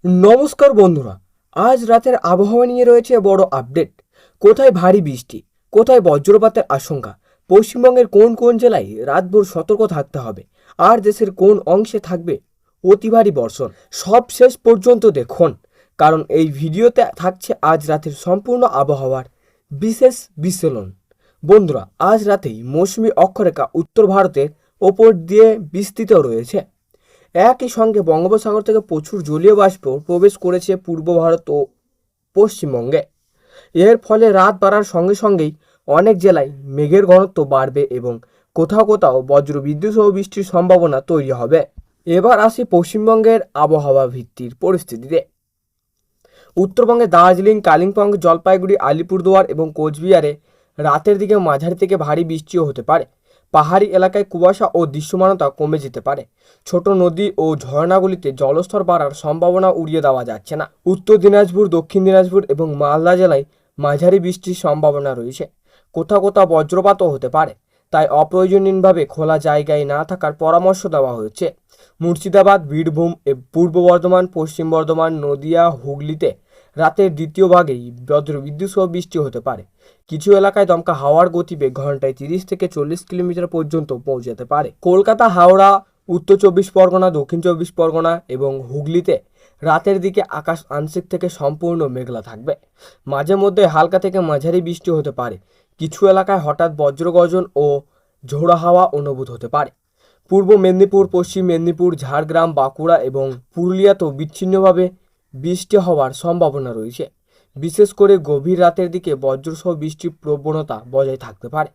নমস্কার বন্ধুরা, আজ রাতের আবহাওয়া নিয়ে রয়েছে বড় আপডেট। কোথায় ভারী বৃষ্টি, কোথায় বজ্রপাতের আশঙ্কা, পশ্চিমবঙ্গের কোন কোন জেলায় রাতভর সতর্ক থাকতে হবে, আর দেশের কোন অংশে থাকবে অতি ভারী বর্ষণ, সব শেষ পর্যন্ত দেখুন। কারণ এই ভিডিওতে থাকছে আজ রাতের সম্পূর্ণ আবহাওয়ার বিশেষ বিশ্লেষণ। বন্ধুরা, আজ রাতেই মৌসুমী অক্ষরেখা উত্তর ভারতের ওপর দিয়ে বিস্তৃত রয়েছে। একই সঙ্গে বঙ্গোপসাগর থেকে প্রচুর জলীয় বাষ্প প্রবেশ করেছে পূর্ব ভারত ও পশ্চিমবঙ্গে। এর ফলে রাত বাড়ার সঙ্গে সঙ্গেই অনেক জেলায় মেঘের ঘনত্ব বাড়বে এবং কোথাও কোথাও বজ্রবিদ্যুৎ সহ বৃষ্টির সম্ভাবনা তৈরি হবে। এবার আসি পশ্চিমবঙ্গের আবহাওয়া ভিত্তির পরিস্থিতিতে। উত্তরবঙ্গে দার্জিলিং, কালিম্পং, জলপাইগুড়ি, আলিপুরদুয়ার এবং কোচবিহারে রাতের দিকে মাঝারি থেকে ভারী বৃষ্টিও হতে পারে। পাহাড়ি এলাকায় কুয়াশা ও দৃশ্যমানতা কমে যেতে পারে। ছোট নদী ও ঝর্ণাগুলিতে জলস্তর বাড়ার সম্ভাবনা উড়িয়ে দেওয়া যাচ্ছে না। উত্তর দিনাজপুর, দক্ষিণ দিনাজপুর এবং মালদা জেলায় মাঝারি বৃষ্টির সম্ভাবনা রয়েছে। কোথাও কোথাও বজ্রপাতও হতে পারে, তাই অপ্রয়োজনীয়ভাবে খোলা জায়গায় না থাকার পরামর্শ দেওয়া হয়েছে। মুর্শিদাবাদ, বীরভূম, পূর্ব বর্ধমান, পশ্চিম বর্ধমান, নদিয়া, হুগলিতে রাতের দ্বিতীয় ভাগেই বজ্রবিদ্যুৎ সহ বৃষ্টি হতে পারে। কিছু এলাকায় দমকা হাওয়ার গতিবেগ ঘন্টায় 30 থেকে 40 কিলোমিটার পর্যন্ত পৌঁছাতে পারে। কলকাতা, হাওড়া, উত্তর 24 পরগনা, দক্ষিণ 24 পরগনা এবং হুগলিতে রাতের দিকে আকাশ আংশিক থেকে সম্পূর্ণ মেঘলা থাকবে। মাঝে মধ্যে হালকা থেকে মাঝারি বৃষ্টি হতে পারে। কিছু এলাকায় হঠাৎ বজ্রগর্জন ও ঝোড়ো হাওয়া অনুভূত হতে পারে। পূর্ব মেদিনীপুর, পশ্চিম মেদিনীপুর, ঝাড়গ্রাম, বাঁকুড়া এবং পুরুলিয়াতেও বিচ্ছিন্নভাবে বৃষ্টি হওয়ার সম্ভাবনা রয়েছে। বিশেষ করে গভীর রাতের দিকে বজ্রসহ বৃষ্টির প্রবণতা বজায় থাকতে পারে।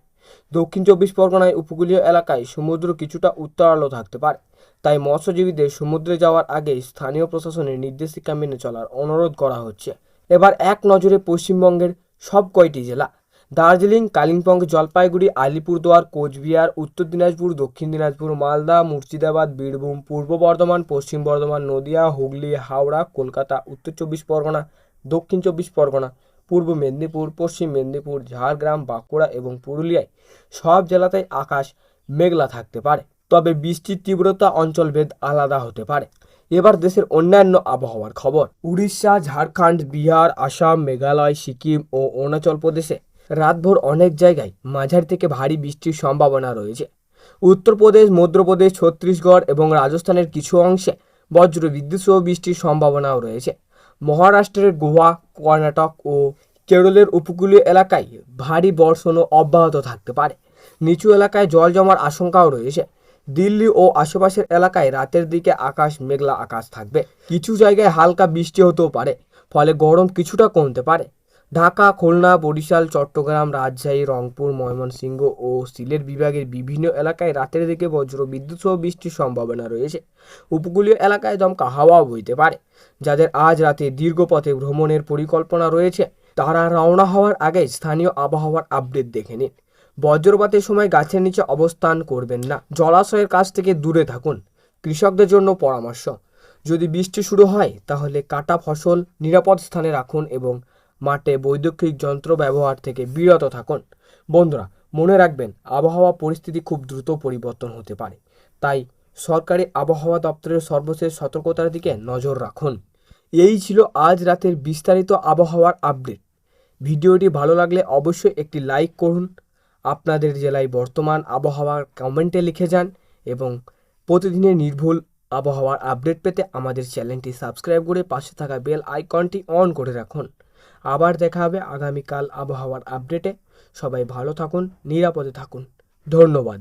দক্ষিণ 24 পরগনায় উপকূলীয় এলাকায় সমুদ্র কিছুটা উত্তাল থাকতে পারে, তাই মৎস্যজীবীদের সমুদ্রে যাওয়ার আগে স্থানীয় প্রশাসনের নির্দেশিকা মেনে চলার অনুরোধ করা হচ্ছে। এবার এক নজরে পশ্চিমবঙ্গের সব কয়টি জেলা। দার্জিলিং, কালিম্পং, জলপাইগুড়ি, আলিপুরদুয়ার, কোচবিহার, উত্তর দিনাজপুর, দক্ষিণ দিনাজপুর, মালদা, মুর্শিদাবাদ, বীরভূম, পূর্ব বর্ধমান, পশ্চিম বর্ধমান, নদিয়া, হুগলি, হাওড়া, কলকাতা, উত্তর 24 পরগনা, দক্ষিণ 24 পরগনা, পূর্ব মেদিনীপুর, পশ্চিম মেদিনীপুর, ঝাড়গ্রাম, বাঁকুড়া এবং পুরুলিয়ায় সব জেলাতেই আকাশ মেঘলা থাকতে পারে, তবে বৃষ্টির তীব্রতা অঞ্চলভেদ আলাদা হতে পারে। এবার দেশের অন্যান্য আবহাওয়ার খবর। উড়িষ্যা, ঝাড়খণ্ড, বিহার, আসাম, মেঘালয়, সিকিম ও অরুণাচল প্রদেশে রাতভর অনেক জায়গায় মাঝারি থেকে ভারী বৃষ্টির সম্ভাবনা রয়েছে। উত্তরপ্রদেশ, মধ্যপ্রদেশ, ছত্তিশগড় এবং রাজস্থানের কিছু অংশে বজ্রবিদ্যুৎ সহ বৃষ্টির সম্ভাবনাও রয়েছে। মহারাষ্ট্রের গোয়া, কর্ণাটক ও কেরলের উপকূলীয় এলাকায় ভারী বর্ষণও অব্যাহত থাকতে পারে। নিচু এলাকায় জল জমার আশঙ্কাও রয়েছে। দিল্লি ও আশেপাশের এলাকায় রাতের দিকে আকাশ মেঘলা আকাশ থাকবে। কিছু জায়গায় হালকা বৃষ্টি হতেও পারে, ফলে গরম কিছুটা কমতে পারে। ঢাকা, খুলনা, বরিশাল, চট্টগ্রাম, রাজশাহী, রংপুর, ময়মনসিংহ ও সিলেট বিভাগের বিভিন্ন এলাকায় রাতের দিকে বজ্রবিদ্যুৎ সহ বৃষ্টির সম্ভাবনা রয়েছে। উপকূলীয় এলাকায় দমকা হাওয়াও বইতে পারে। যাদের আজ রাতে দীর্ঘ পথে ভ্রমণের পরিকল্পনা রয়েছে, তারা রওনা হওয়ার আগে স্থানীয় আবহাওয়ার আপডেট দেখে নিন। বজ্রপাতের সময় গাছের নিচে অবস্থান করবেন না, জলাশয়ের কাছ থেকে দূরে থাকুন। কৃষকদের জন্য পরামর্শ: যদি বৃষ্টি শুরু হয় তাহলে কাটা ফসল নিরাপদ স্থানে রাখুন এবং মাঠে বৈদ্যুতিক যন্ত্র ব্যবহার থেকে বিরত থাকুন। বন্ধুরা, মনে রাখবেন, আবহাওয়া পরিস্থিতি খুব দ্রুত পরিবর্তন হতে পারে, তাই সরকারি আবহাওয়া দপ্তরের সর্বশেষ সতর্কতার দিকে নজর রাখুন। এই ছিল আজ রাতের বিস্তারিত আবহাওয়ার আপডেট। ভিডিওটি ভালো লাগলে অবশ্যই একটি লাইক করুন। আপনাদের জেলায় বর্তমান আবহাওয়ার কমেন্টে লিখে যান এবং প্রতিদিনের নির্ভুল আবহাওয়ার আপডেট পেতে আমাদের চ্যানেলটি সাবস্ক্রাইব করে পাশে থাকা বেল আইকনটি অন করে রাখুন। আবার দেখা হবে আগামীকাল আবহাওয়ার আপডেটে। সবাই ভালো থাকুন, নিরাপদে থাকুন। ধন্যবাদ।